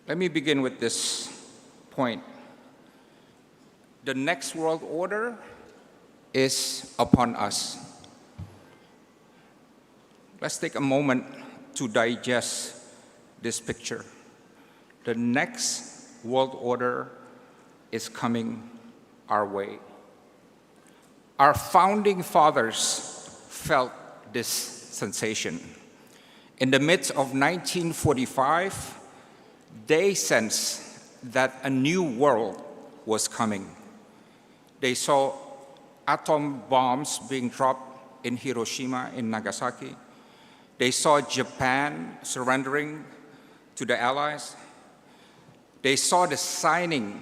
Let me begin with this point. The next world order is upon us. Let's take a moment to digest this picture. The next world order is coming our way. Our founding fathers felt this sensation. In the midst of 1945, they sensed that a new world was coming. They saw atom bombs being dropped in Hiroshima and Nagasaki. They saw Japan surrendering to the Allies. They saw the signing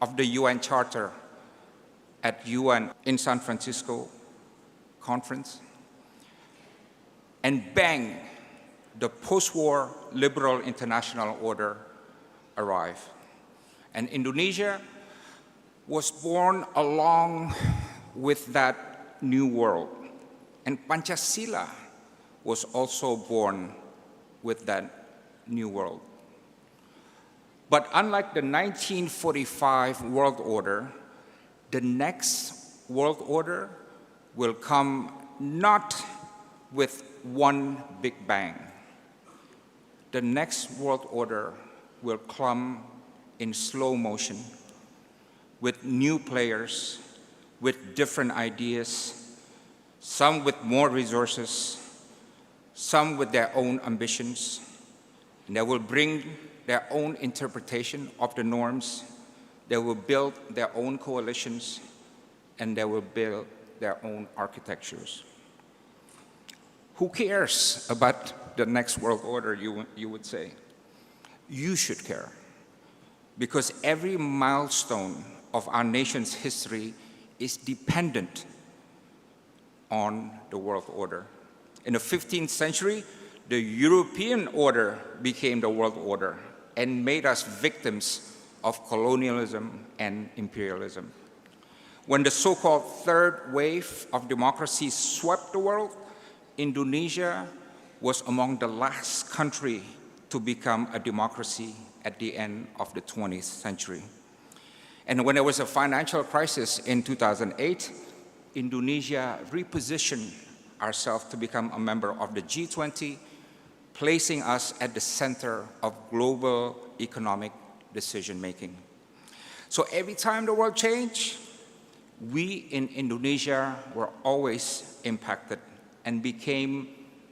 of the UN Charter at UN in San Francisco conference. And bang, the post-war liberal international order arrived. And Indonesia was born along with that new world. And Pancasila was also born with that new world. But unlike the 1945 world order, the next world order will come not with one big bang. The next world order will come in slow motion with new players, with different ideas, some with more resources, some with their own ambitions, and they will bring their own interpretation of the norms. They will build their own coalitions, and they will build their own architectures. Who cares about the next world order, you would say? You should care, because every milestone of our nation's history is dependent on the world order. In the 15th century, the European order became the world order and made us victims of colonialism and imperialism. When the so-called third wave of democracy swept the world, Indonesia was among the last country to become a democracy at the end of the 20th century. And when there was a financial crisis in 2008, Indonesia repositioned ourselves to become a member of the G20, placing us at the center of global economic decision-making. So every time the world changed, we in Indonesia were always impacted and became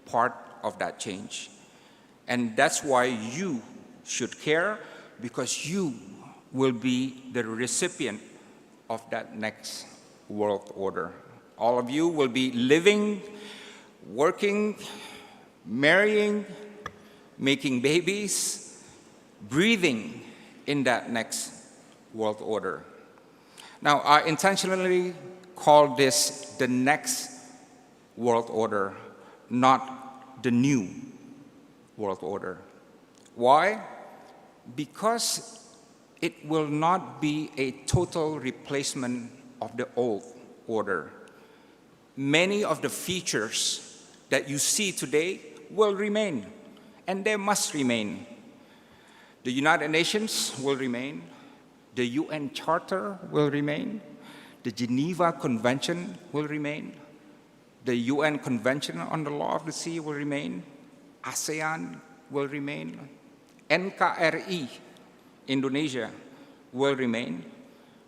part of that change. And that's why you should care, because you will be the recipient of that next world order. All of you will be living, working, marrying, making babies, breathing in that next world order. Now, I intentionally call this the next world order, not the new world order. Why? Because it will not be a total replacement of the old order. Many of the features that you see today will remain, and they must remain. The United Nations will remain, the UN Charter will remain, the Geneva Convention will remain, the UN Convention on the Law of the Sea will remain, ASEAN will remain, NKRI, Indonesia, will remain,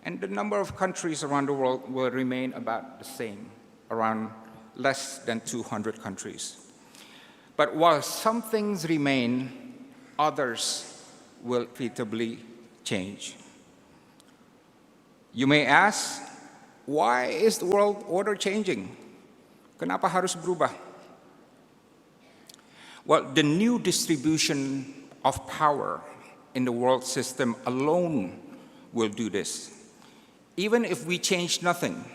and the number of countries around the world will remain about the same, around less than 200 countries. But while some things remain, others will inevitably change. You may ask, why is the world order changing? Kenapa harus berubah? Well, the new distribution of power in the world system alone will do this. Even if we change nothing,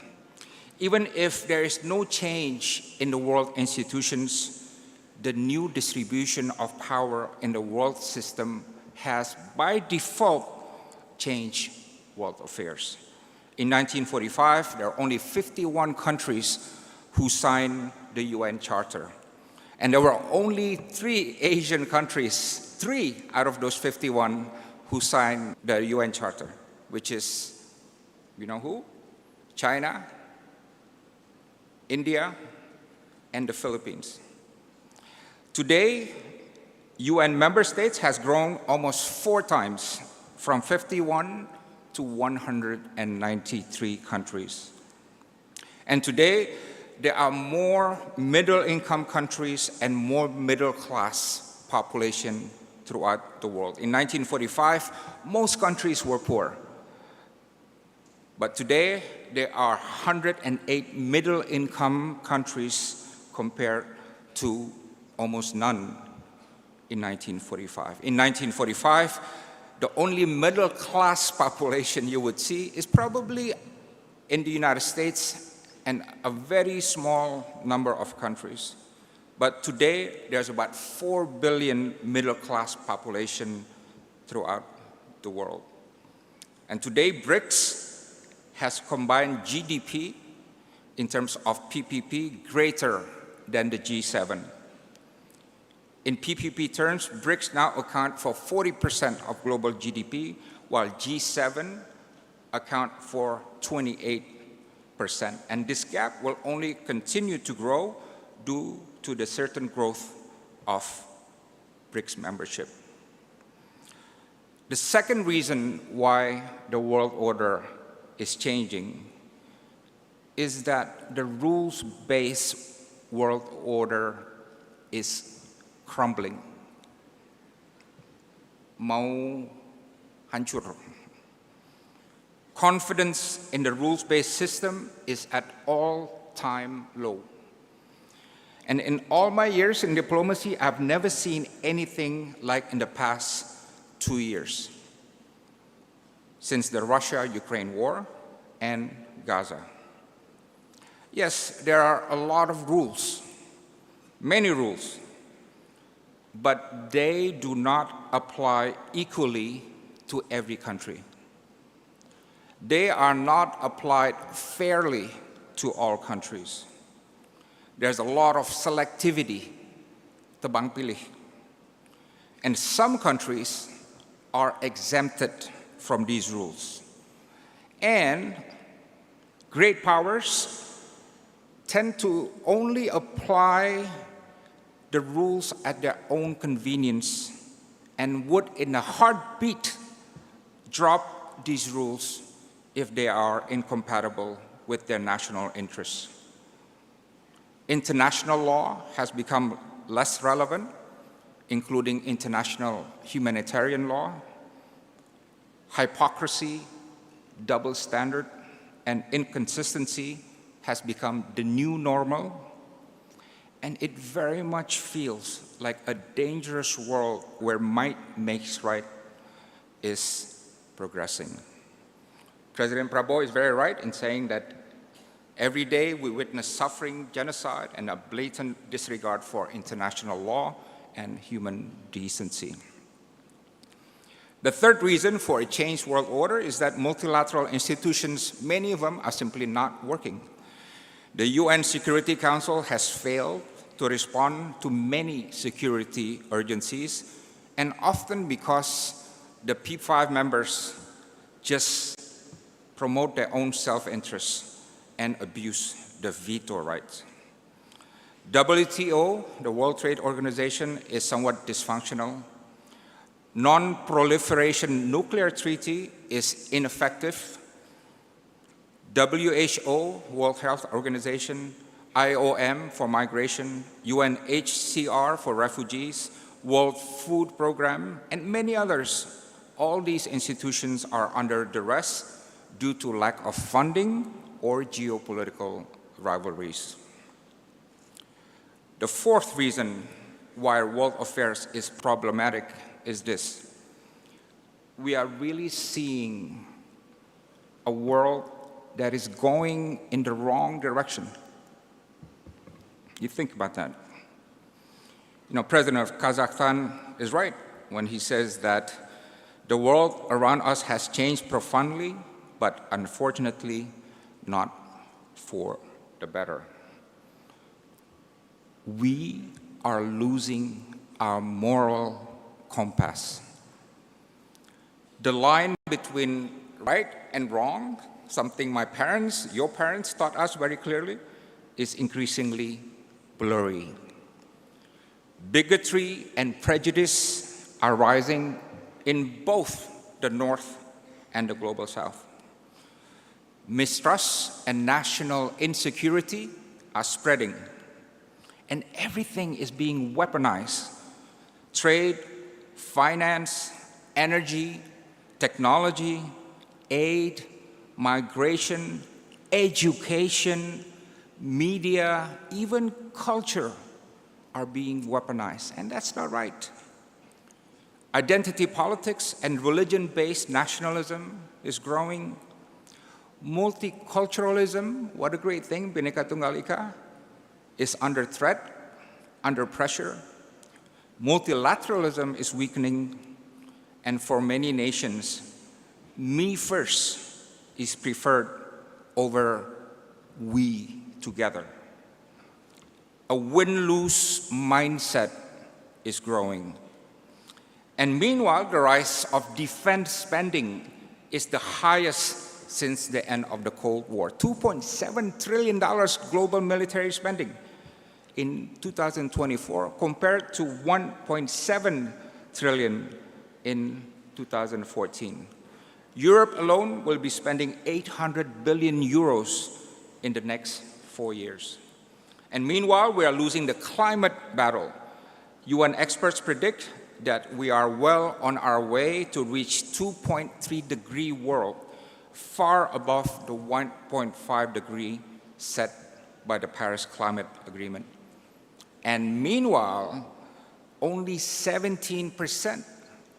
even if there is no change in the world institutions, the new distribution of power in the world system has, by default, changed world affairs. In 1945, there are only 51 countries who signed the UN Charter. And there were only 3 Asian countries, 3 out of those 51, who signed the UN Charter, which is, you know who? China, India, and the Philippines. Today, UN member states has grown almost 4 times, from 51 to 193 countries. And today, there are more middle-income countries and more middle-class population throughout the world. In 1945, most countries were poor. But today, there are 108 middle-income countries compared to almost none in 1945. In 1945, the only middle-class population you would see is probably in the United States and a very small number of countries. But today, there's about 4 billion middle-class population throughout the world. And today, BRICS has combined GDP in terms of PPP greater than the G7. In PPP terms, BRICS now account for 40% of global GDP, while G7 account for 28%. And this gap will only continue to grow due to the certain growth of BRICS membership. The second reason why the world order is changing is that the rules-based world order is crumbling. Mau hancur. Confidence in the rules-based system is at all-time low. And in all my years in diplomacy, I've never seen anything like in the past 2 years, since the Russia-Ukraine war and Gaza. Yes, there are a lot of rules, many rules, but they do not apply equally to every country. They are not applied fairly to all countries. There's a lot of selectivity, tebang pilih. And some countries are exempted from these rules. And great powers tend to only apply the rules at their own convenience and would, in a heartbeat, drop these rules if they are incompatible with their national interests. International law has become less relevant, including international humanitarian law. Hypocrisy, double standard, and inconsistency has become the new normal. And it very much feels like a dangerous world where might makes right is progressing. President Prabowo is very right in saying that every day we witness suffering, genocide, and a blatant disregard for international law and human decency. The third reason for a changed world order is that multilateral institutions, many of them are simply not working. The UN Security Council has failed to respond to many security urgencies, and often because the P5 members just promote their own self-interest and abuse the veto right. WTO, the World Trade Organization, is somewhat dysfunctional. Non-proliferation nuclear treaty is ineffective. WHO, World Health Organization, IOM for migration, UNHCR for refugees, World Food Program, and many others. All these institutions are under duress due to lack of funding or geopolitical rivalries. The fourth reason why world affairs is problematic is this. We are really seeing a world that is going in the wrong direction. You think about that. You know, President of Kazakhstan is right when he says that the world around us has changed profoundly, but unfortunately not for the better. We are losing our moral compass. The line between right and wrong, something my parents, your parents taught us very clearly, is increasingly blurry. Bigotry and prejudice are rising in both the North and the Global South. Mistrust and national insecurity are spreading, and everything is being weaponized. Trade, finance, energy, technology, aid, migration, education, media, even culture are being weaponized, and that's not right. Identity politics and religion-based nationalism is growing. Multiculturalism, what a great thing, Bhinneka Tunggal Ika, is under threat, under pressure. Multilateralism is weakening, and for many nations, me first is preferred over we together. A win-lose mindset is growing. And meanwhile, the rise of defense spending is the highest since the end of the Cold War. $2.7 trillion global military spending in 2024 compared to $1.7 trillion in 2014. Europe alone will be spending 800 billion euros in the next 4 years. And meanwhile, we are losing the climate battle. UN experts predict that we are well on our way to reach 2.3 degree world, far above the 1.5 degree set by the Paris Climate Agreement. And meanwhile, only 17%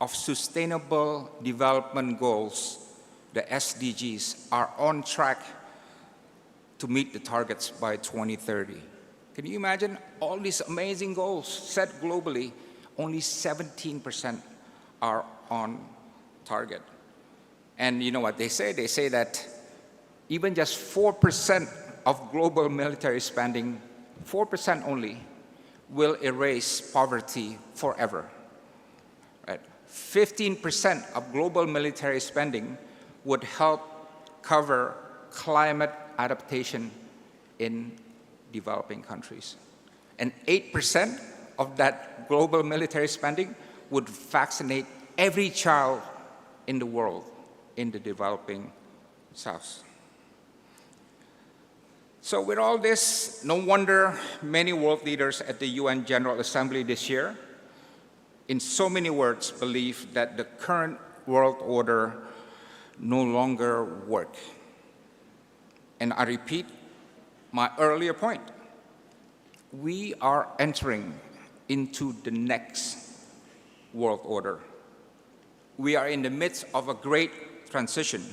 of Sustainable Development Goals, the SDGs, are on track to meet the targets by 2030. Can you imagine all these amazing goals set globally? Only 17% are on target. And you know what they say? They say that even just 4% of global military spending, 4% only, will erase poverty forever. Right? 15% of global military spending would help cover climate adaptation in developing countries. And 8% of that global military spending would vaccinate every child in the world in the developing South. So with all this, no wonder many world leaders at the UN General Assembly this year, in so many words, believe that the current world order no longer works. And I repeat my earlier point. We are entering into the next world order. We are in the midst of a great transition.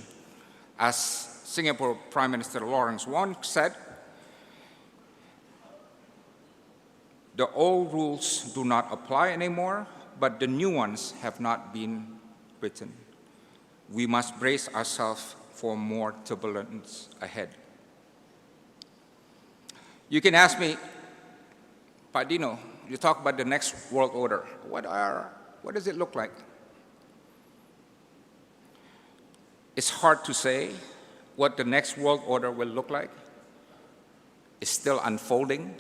As Singapore Prime Minister Lawrence Wong said, the old rules do not apply anymore, but the new ones have not been written. We must brace ourselves for more turbulence ahead. You can ask me, Dino, you talk about the next world order. What does it look like? It's hard to say what the next world order will look like. It's still unfolding,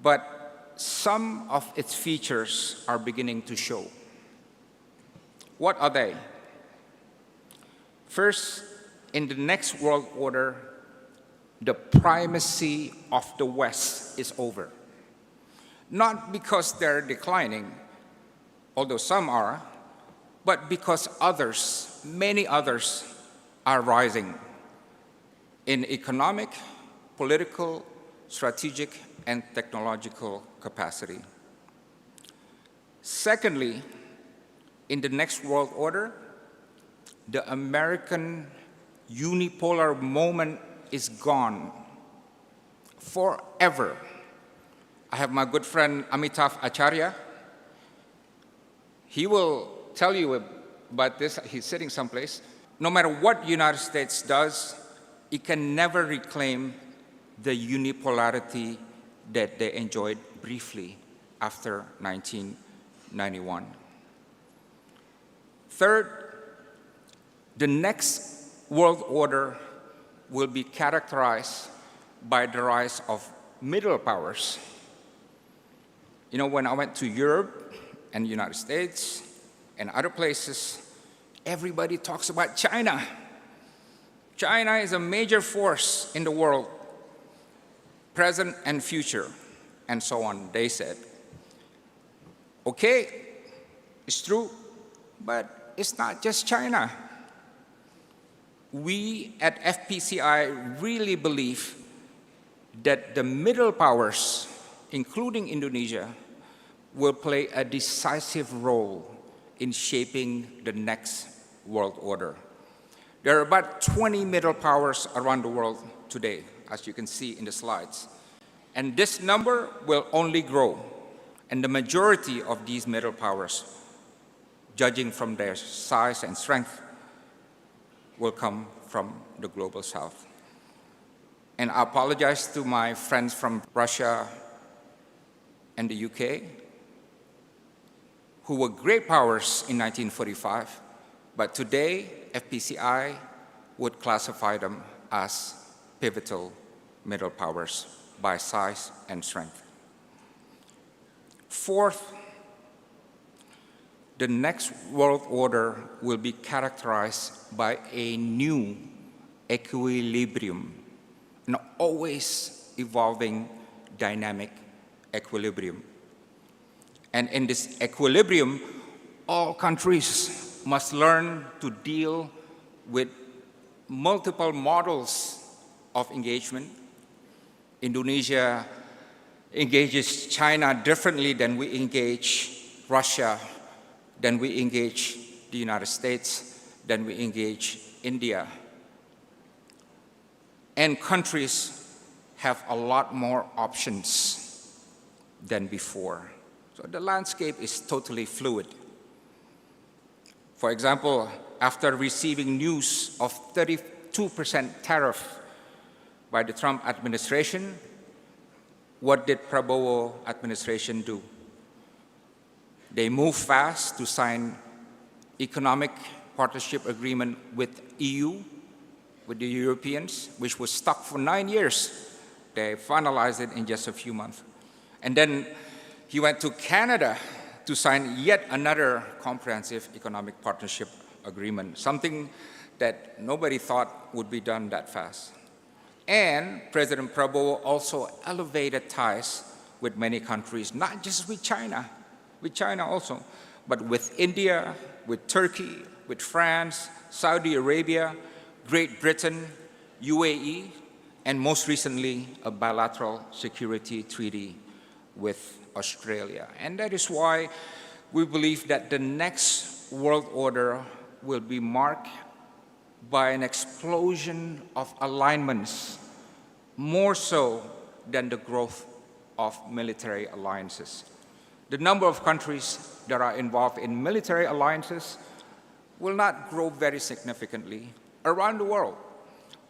but some of its features are beginning to show. What are they? First, in the next world order, the primacy of the West is over. Not because they're declining, although some are, but because others, many others, are rising in economic, political, strategic, and technological capacity. Secondly, in the next world order, the American unipolar moment is gone forever. I have my good friend Amitav Acharya. He will tell you about this. He's sitting someplace. No matter what the United States does, it can never reclaim the unipolarity that they enjoyed briefly after 1991. Third, the next world order will be characterized by the rise of middle powers. You know, when I went to Europe and the United States and other places, everybody talks about China. China is a major force in the world, present and future, and so on, they said. Okay, it's true, but it's not just China. We at FPCI really believe that the middle powers, including Indonesia, will play a decisive role in shaping the next world order. There are about 20 middle powers around the world today, as you can see in the slides. And this number will only grow. And the majority of these middle powers, judging from their size and strength, will come from the global south. And I apologize to my friends from Russia and the UK, who were great powers in 1945, but today FPCI would classify them as pivotal middle powers by size and strength. Fourth, the next world order will be characterized by a new equilibrium, an always evolving dynamic equilibrium. And in this equilibrium, all countries must learn to deal with multiple models of engagement. Indonesia engages China differently than we engage Russia, than we engage the United States, than we engage India. And countries have a lot more options than before. So the landscape is totally fluid. For example, after receiving news of 32% tariff by the Trump administration, what did Prabowo administration do? They moved fast to sign economic partnership agreement with EU, with the Europeans, which was stuck for 9 years. They finalized it in just a few months. And then he went to Canada to sign yet another comprehensive economic partnership agreement, something that nobody thought would be done that fast. And President Prabowo also elevated ties with many countries, not just with China also, but with India, with Turkey, with France, Saudi Arabia, Great Britain, UAE, and most recently, a bilateral security treaty with Australia. And that is why we believe that the next world order will be marked by an explosion of alignments, more so than the growth of military alliances. The number of countries that are involved in military alliances will not grow very significantly around the world,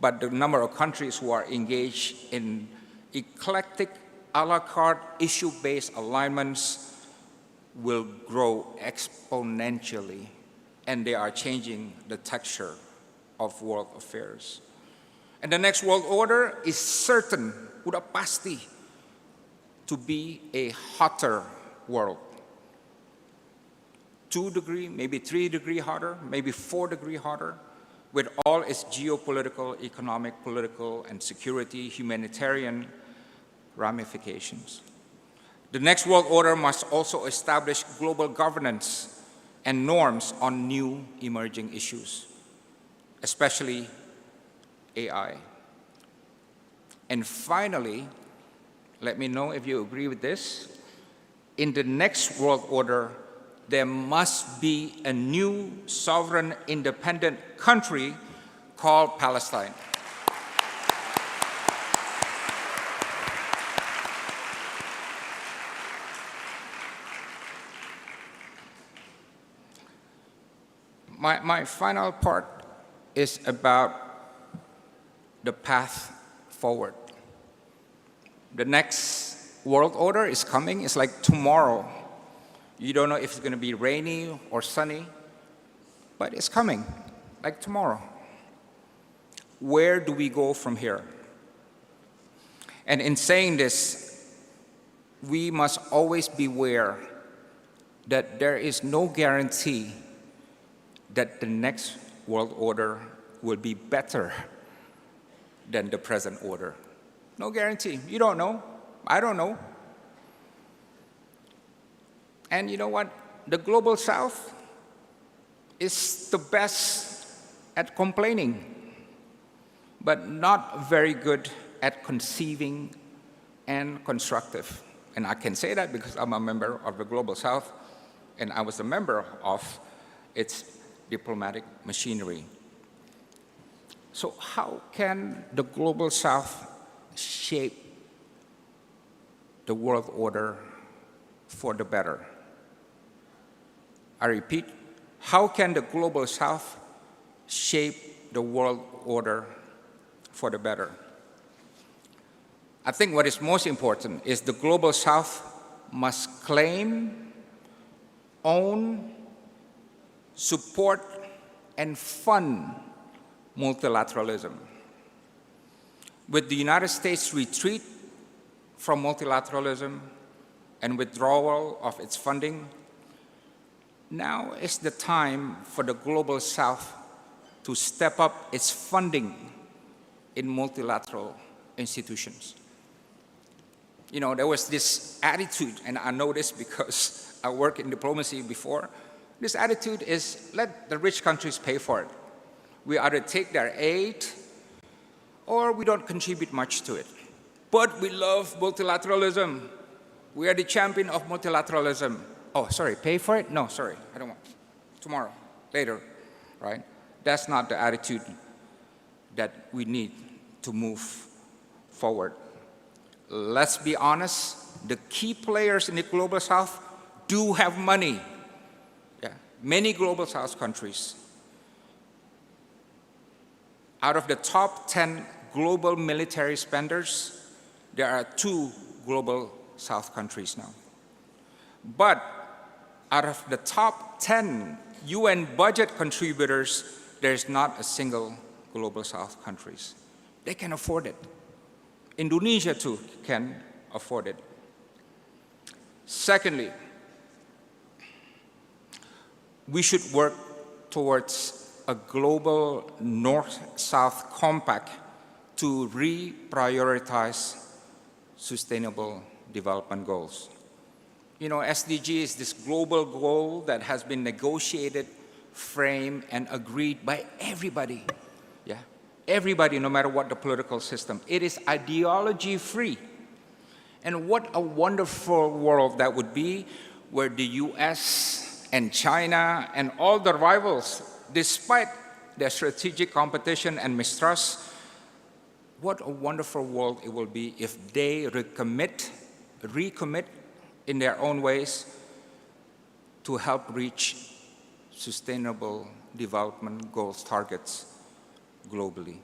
but the number of countries who are engaged in eclectic, a la carte, issue-based alignments will grow exponentially, and they are changing the texture of world affairs. And the next world order is certain, udah pasti, to be a hotter world. 2 degrees, maybe 3 degrees hotter, maybe 4 degrees hotter, with all its geopolitical, economic, political, and security, humanitarian ramifications. The next world order must also establish global governance and norms on new emerging issues, especially AI. And finally, let me know if you agree with this, in the next world order, there must be a new sovereign independent country called Palestine. My final part is about the path forward. The next world order is coming. It's like tomorrow. You don't know if it's going to be rainy or sunny, but it's coming, like tomorrow. Where do we go from here? And in saying this, we must always beware that there is no guarantee that the next world order will be better than the present order. No guarantee. You don't know. I don't know. And you know what? The Global South is the best at complaining, but not very good at conceiving and constructive. And I can say that because I'm a member of the Global South, and I was a member of its diplomatic machinery. So how can the Global South shape the world order for the better? I repeat, how can the Global South shape the world order for the better? I think what is most important is the Global South must claim, own, support, and fund multilateralism. With the United States' retreat from multilateralism and withdrawal of its funding, now is the time for the Global South to step up its funding in multilateral institutions. You know, there was this attitude, and I know this because I worked in diplomacy before. This attitude is, let the rich countries pay for it. We either take their aid or we don't contribute much to it. But we love multilateralism. We are the champion of multilateralism. Oh, sorry, pay for it? No, sorry, I don't want. Tomorrow, later, right? That's not the attitude that we need to move forward. Let's be honest, the key players in the Global South do have money. Yeah. Many Global South countries. Out of the top 10 global military spenders, there are 2 Global South countries now. But out of the top 10 UN budget contributors, there's not a single Global South countries. They can afford it. Indonesia too can afford it. Secondly, we should work towards a global North-South compact to reprioritize sustainable development goals. You know, SDG is this global goal that has been negotiated, framed, and agreed by everybody. Yeah, everybody, no matter what the political system. It is ideology-free. And what a wonderful world that would be, where the US and China and all the rivals, despite their strategic competition and mistrust, what a wonderful world it will be if they recommit in their own ways to help reach sustainable development goals targets globally.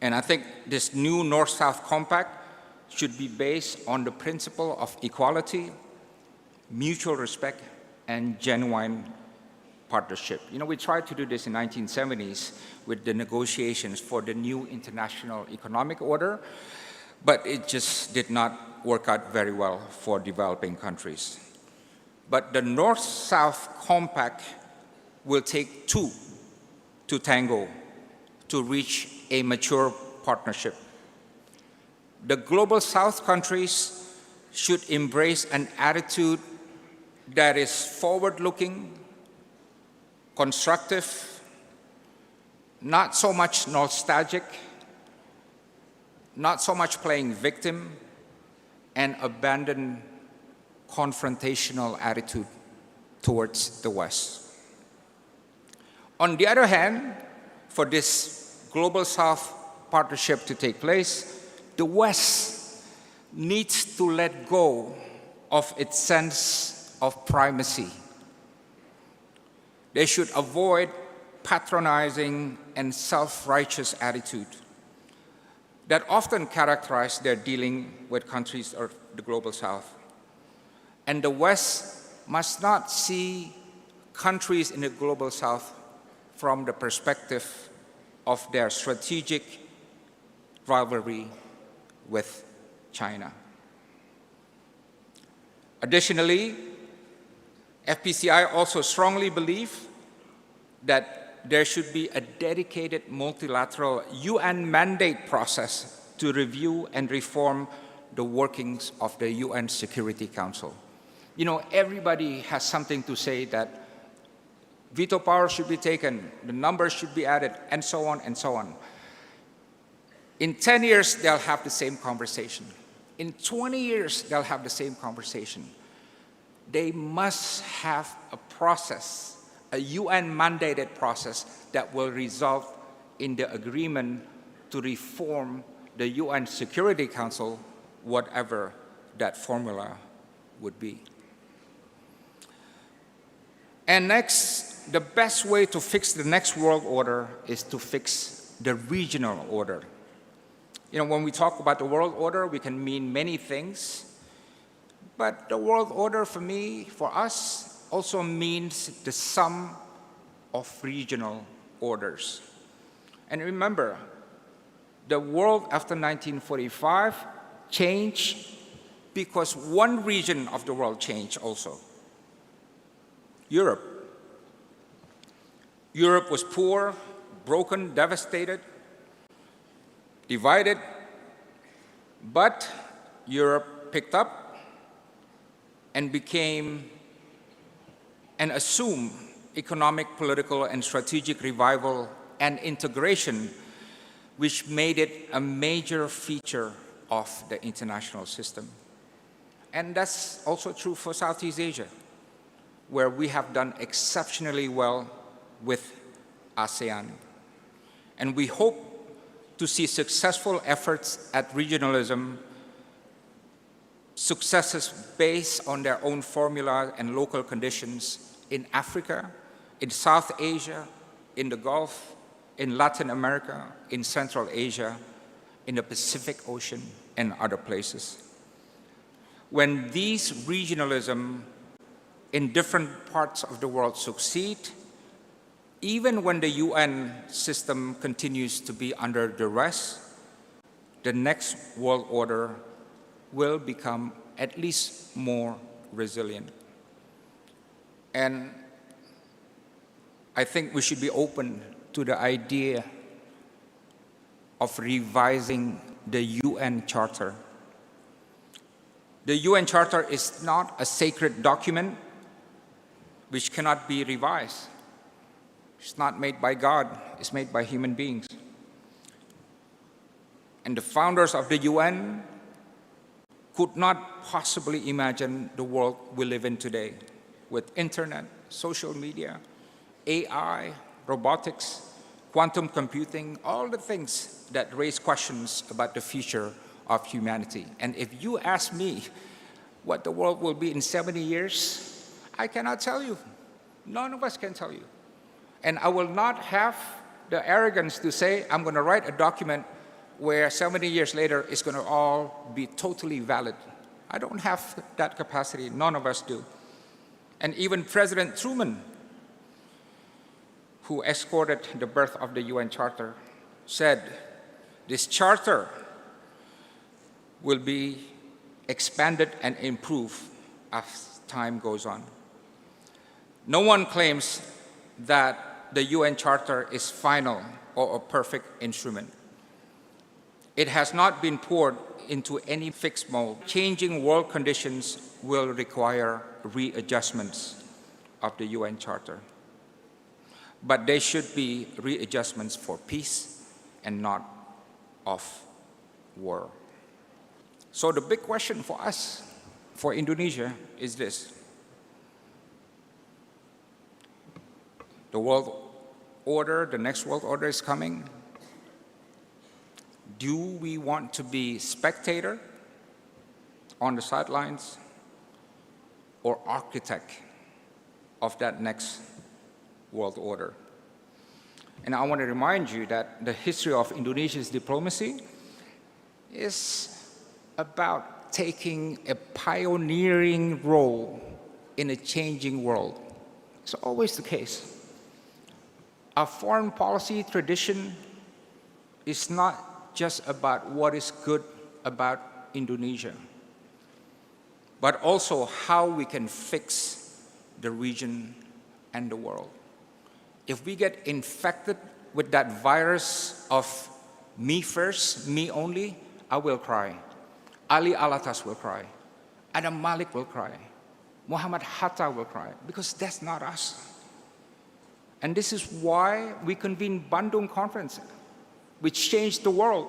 And I think this new North-South Compact should be based on the principle of equality, mutual respect, and genuine partnership. You know, we tried to do this in the 1970s with the negotiations for the new international economic order, but it just did not work out very well for developing countries. But the North-South Compact will take 2 to tango to reach a mature partnership. The Global South countries should embrace an attitude that is forward-looking, constructive, not so much nostalgic, not so much playing victim, and abandon confrontational attitude towards the West. On the other hand, for this Global South partnership to take place, the West needs to let go of its sense of primacy. They should avoid patronizing and self-righteous attitude. that often characterize their dealing with countries of the global south. And the West must not see countries in the global south from the perspective of their strategic rivalry with China. Additionally, FPCI also strongly believe that there should be a dedicated multilateral UN mandate process to review and reform the workings of the UN Security Council. You know, everybody has something to say that veto power should be taken, the numbers should be added, and so on and so on. In 10 years, they'll have the same conversation. In 20 years, they'll have the same conversation. They must have a process, a UN-mandated process that will result in the agreement to reform the UN Security Council, whatever that formula would be. And next, the best way to fix the next world order is to fix the regional order. You know, when we talk about the world order, we can mean many things, but the world order for me, for us, also means the sum of regional orders. And remember, the world after 1945 changed because one region of the world changed also. Europe. Europe was poor, broken, devastated, divided, but Europe picked up and became and assumed economic, political, and strategic revival and integration, which made it a major feature of the international system. And that's also true for Southeast Asia, where we have done exceptionally well with ASEAN. And we hope to see successful efforts at regionalism, successes based on their own formula and local conditions in Africa, in South Asia, in the Gulf, in Latin America, in Central Asia, in the Pacific Ocean, and other places. When these regionalism in different parts of the world succeed, even when the UN system continues to be under duress, the next world order will become at least more resilient. And I think we should be open to the idea of revising the UN Charter. The UN Charter is not a sacred document which cannot be revised. It's not made by God, it's made by human beings. And the founders of the UN could not possibly imagine the world we live in today with internet, social media, AI, robotics, quantum computing, all the things that raise questions about the future of humanity. And if you ask me what the world will be in 70 years, I cannot tell you. None of us can tell you. And I will not have the arrogance to say I'm going to write a document where 70 years later it's going to all be totally valid. I don't have that capacity. None of us do. And even President Truman, who escorted the birth of the UN Charter, said this charter will be expanded and improved as time goes on. No one claims that the UN Charter is final or a perfect instrument. It has not been poured into any fixed mold. Changing world conditions will require readjustments of the UN Charter. But they should be readjustments for peace and not of war. So the big question for us, for Indonesia, is this. The world order, the next world order is coming. Do we want to be spectator on the sidelines or architect of that next world order? And I want to remind you that the history of Indonesia's diplomacy is about taking a pioneering role in a changing world. It's always the case. Our foreign policy tradition is not just about what is good about Indonesia, but also how we can fix the region and the world. If we get infected with that virus of me first, me only, I will cry. Ali Alatas will cry. Adam Malik will cry. Muhammad Hatta will cry, because that's not us. And this is why we convened Bandung Conference, which changed the world,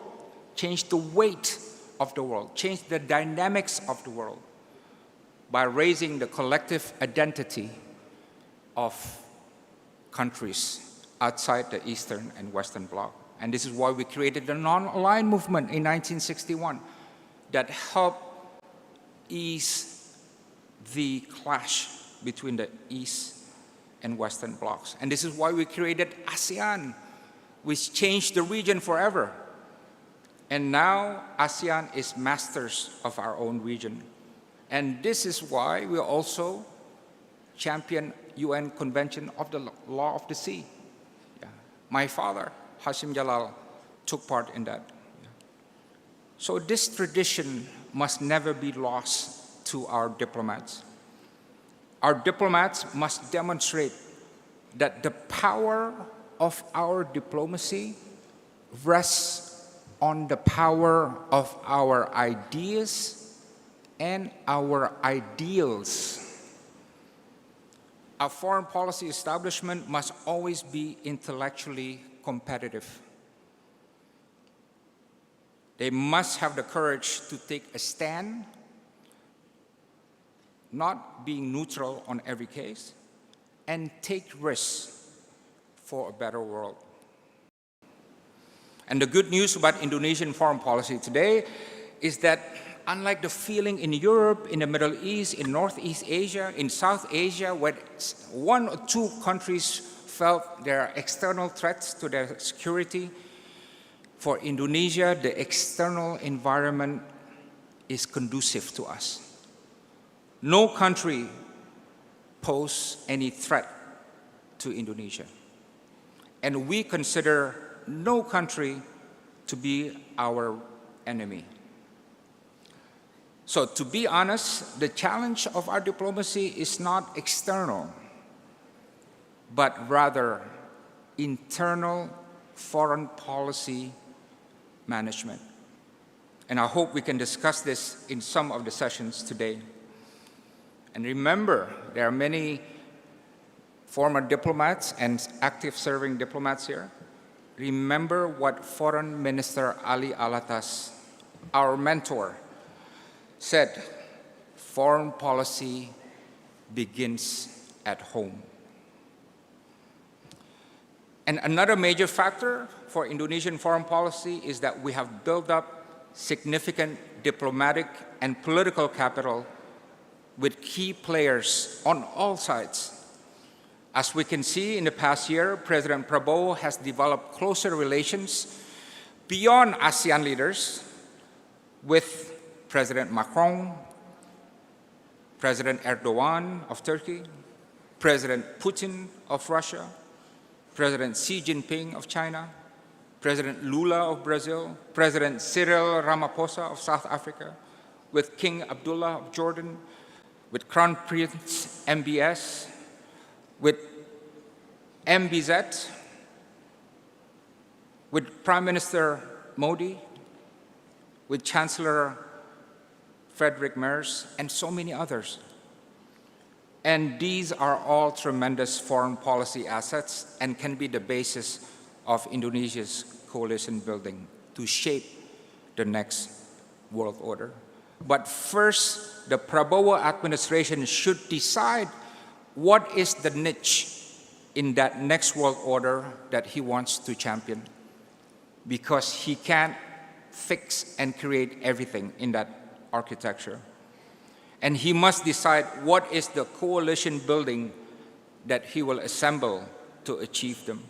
changed the weight of the world, changed the dynamics of the world by raising the collective identity of countries outside the Eastern and Western Bloc. And this is why we created the non-aligned movement in 1961 that helped ease the clash between the East and Western blocs. And this is why we created ASEAN, which changed the region forever. And now ASEAN is masters of our own region. And this is why we also champion UN Convention of the Law of the Sea. Yeah. My father, Hashim Djalal, took part in that. Yeah. So this tradition must never be lost to our diplomats. Our diplomats must demonstrate that the power of our diplomacy rests on the power of our ideas and our ideals. Our foreign policy establishment must always be intellectually competitive. They must have the courage to take a stand, not being neutral on every case, and take risks for a better world. And the good news about Indonesian foreign policy today is that unlike the feeling in Europe, in the Middle East, in Northeast Asia, in South Asia, where one or two countries felt there are external threats to their security, for Indonesia, the external environment is conducive to us. No country poses any threat to Indonesia. And we consider no country to be our enemy. So to be honest, the challenge of our diplomacy is not external, but rather internal foreign policy management. And I hope we can discuss this in some of the sessions today. And remember, there are many former diplomats and active serving diplomats here. Remember what Foreign Minister Ali Alatas, our mentor, said: foreign policy begins at home. And another major factor for Indonesian foreign policy is that we have built up significant diplomatic and political capital with key players on all sides. As we can see in the past year, President Prabowo has developed closer relations beyond ASEAN leaders with President Macron, President Erdogan of Turkey, President Putin of Russia, President Xi Jinping of China, President Lula of Brazil, President Cyril Ramaphosa of South Africa, with King Abdullah of Jordan, with Crown Prince MBS, with MBZ, with Prime Minister Modi, with Chancellor Frederick Merz, and so many others. And these are all tremendous foreign policy assets and can be the basis of Indonesia's coalition building to shape the next world order. But first, the Prabowo administration should decide what is the niche in that next world order that he wants to champion, because he can't fix and create everything in that architecture. And he must decide what is the coalition building that he will assemble to achieve them.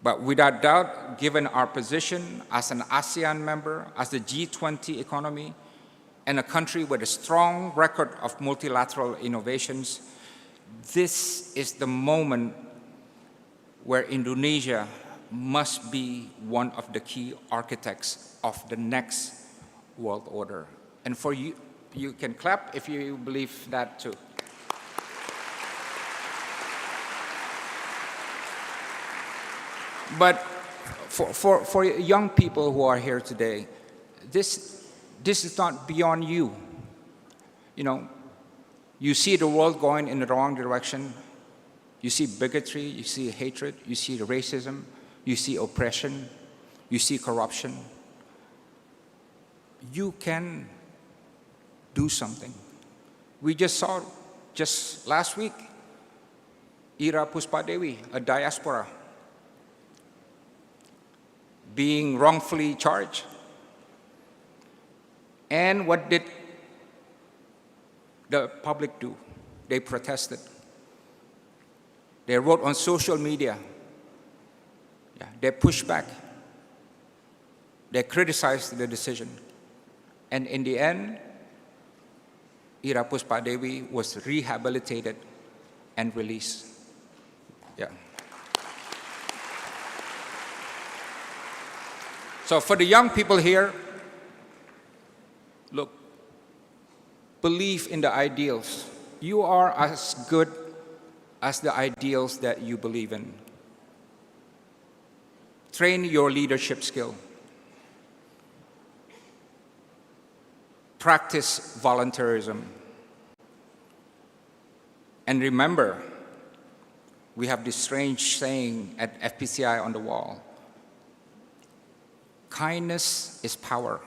But without doubt, given our position as an ASEAN member, as the G20 economy, and a country with a strong record of multilateral innovations, this is the moment where Indonesia must be one of the key architects of the next world order. And for you, you can clap if you believe that too. But for young people who are here today, this is not beyond you. You know, you see the world going in the wrong direction. You see bigotry, you see hatred, you see racism, you see oppression, you see corruption. You can do something. We just saw, just last week, Ira Puspadewi, a diaspora, being wrongfully charged. And what did the public do? They protested. They wrote on social media. Yeah, they pushed back. They criticized the decision. And in the end, Ira Puspadewi was rehabilitated and released. Yeah. So for the young people here, look, believe in the ideals. You are as good as the ideals that you believe in. Train your leadership skill. Practice volunteerism. And remember, we have this strange saying at FPCI on the wall. Kindness is power.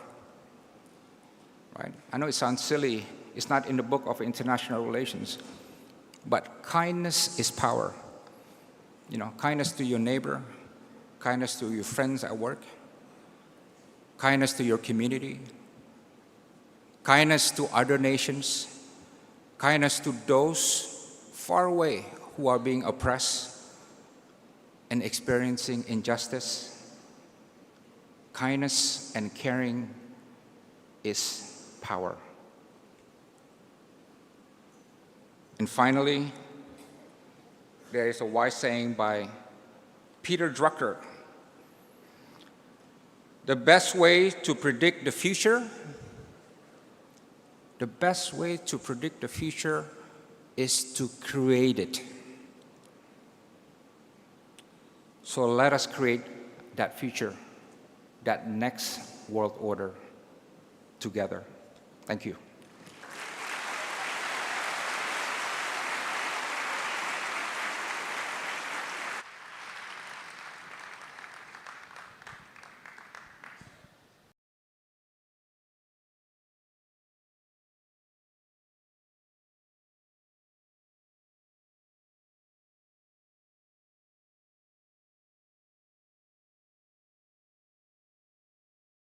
Right? I know it sounds silly. It's not in the book of international relations. But kindness is power. You know, kindness to your neighbor, kindness to your friends at work, kindness to your community, kindness to other nations, kindness to those far away who are being oppressed and experiencing injustice. Kindness and caring is power. And finally, there is a wise saying by Peter Drucker. The best way to predict the future is to create it. So let us create that future, that next world order together. Thank you.